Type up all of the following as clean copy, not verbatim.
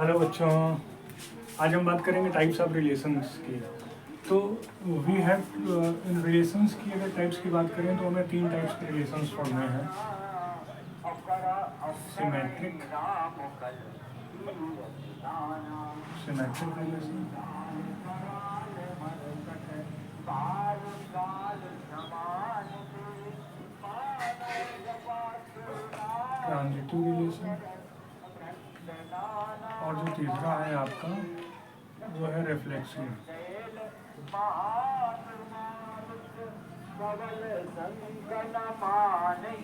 Hello बच्चों, आज हम बात करेंगे टाइप्स ऑफ रिलेशंस की। तो वी हैव इन रिलेशंस की अगर टाइप्स की बात करें तो हमें तीन टाइप्स के रिलेशंस पढ़ने हैं। सिमेट्रिक रिलेशन, ट्रांजिटिव रिलेशन, और जो तीसरा है आपका वो है रिफ्लेक्सिव।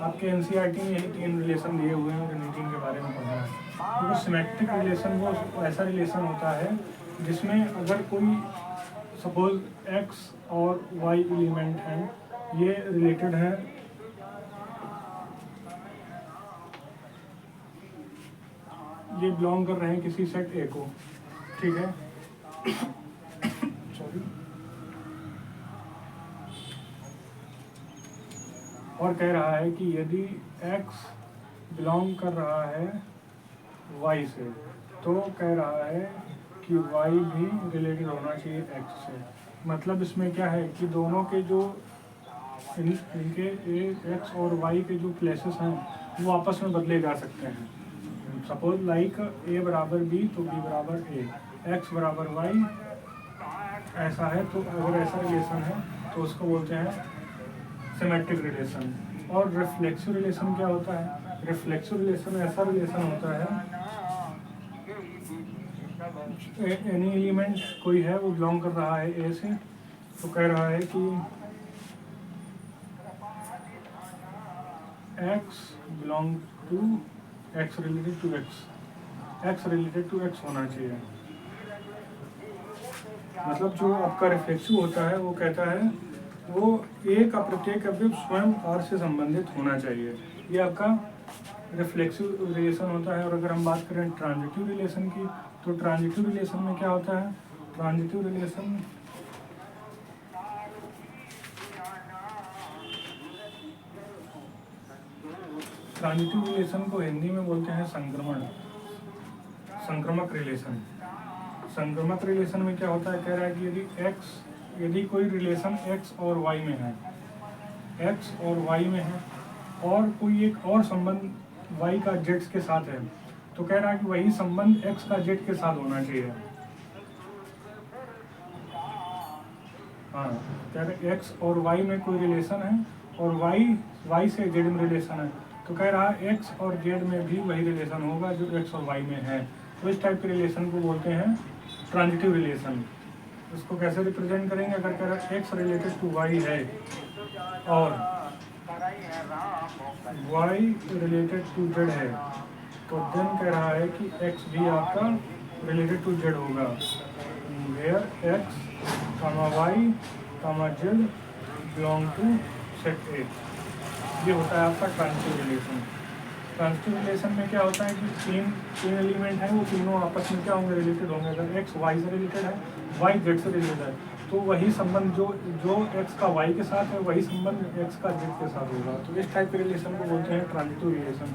आपके एनसीईआरटी में यही तीन रिलेशन दिए हुए हैं, जिन तीन के बारे में पढ़ना है। क्योंकि सिमेट्रिक रिलेशन वो ऐसा रिलेशन होता है जिसमें अगर कोई सपोज एक्स और वाई एलिमेंट हैं, ये रिलेटेड हैं ये बिलोंग कर रहे हैं किसी सेट ए को, ठीक है। सॉरी। और कह रहा है कि यदि x बिलोंग कर रहा है y से, तो कह रहा है कि y भी रिलेटेड होना चाहिए x से। मतलब इसमें क्या है कि दोनों के जो इनके x और y के जो प्लेसेस हैं वो आपस में बदले जा सकते हैं। सपोज लाइक a बराबर b तो b बराबर a, x बराबर y ऐसा है। तो अगर ऐसा रिलेशन है तो उसको बोलते हैं सिमेट्रिक रिलेशन। और रिफ्लेक्सिव रिलेशन क्या होता है? रिफ्लेक्सिव रिलेशन ऐसा रिलेशन होता है एनी एलिमेंट कोई है वो बिलोंग कर रहा है ए से, तो कह रहा है कि x belong to x related to x related to x होना चाहिए। मतलब जो आपका रिफ्लेक्सिव होता है वो कहता है वो ए का प्रत्येक अवयव स्वयं आर से संबंधित होना चाहिए। ये आपका रिफ्लेक्सिव रिलेशन होता है। और अगर हम बात करें ट्रांजिटिव रिलेशन की, तो ट्रांजिटिव रिलेशन में क्या होता है? ट्रांजिटिव रिलेशन को हिंदी में बोलते हैं संक्रमक रिलेशन। संक्रमक रिलेशन में क्या होता है? कह रहा है कि यदि कोई रिलेशन x और y में है, x और y में है, और कोई एक और संबंध y का z के साथ है, तो कह रहा है कि वही संबंध x का z के साथ होना चाहिए। हाँ, कह रहे x और y में कोई रिलेशन है और y से z में रिलेशन है, तो कह रहा है x और z में भी वही रिलेशन होगा जो x और y में है। तो इस टाइप के रिलेशन को बोलते हैं ट्रांजिटिव रिलेशन। इसको कैसे रिप्रेजेंट करेंगे? अगर कह रहा है x रिलेटेड टू y है और y रिलेटेड टू z है, तो देन कह रहा है कि x भी आपका रिलेटेड टू z होगा। वेयर x, y, z belong to set A. ये होता है आपका ट्रांजिटिव रिलेशन। ट्रांजिटिव रिलेशन में क्या होता है कि तीन एलिमेंट हैं, वो तीनों आपस में क्या होंगे? रिलेटेड होंगे। अगर x y से रिलेटेड है, y z से रिलेटेड है, तो वही संबंध जो x का y के साथ है वही संबंध x का z के साथ होगा। तो इस टाइप के रिलेशन को बोलते हैं ट्रांजिटिव रिलेशन।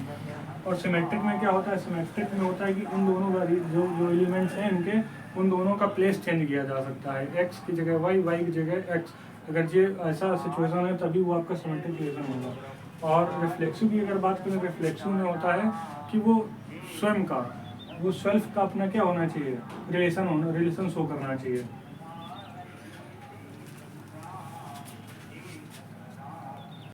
और सिमेट्रिक में क्या होता है? सिमेट्रिक में होता है कि इन दोनों का जो एलिमेंट्स हैं इनके उन दोनों का प्लेस चेंज किया जा सकता है। x की जगह y की जगह x। अगर ये ऐसा सिचुएशन है तभी वो आपका सिमेट्रिक रिलेशन होगा। और रिफ्लेक्सिव की अगर बात करें, रिफ्लेक्सिव में होता है कि वो सेल्फ का अपना क्या होना चाहिए? रिलेशन शो करना चाहिए।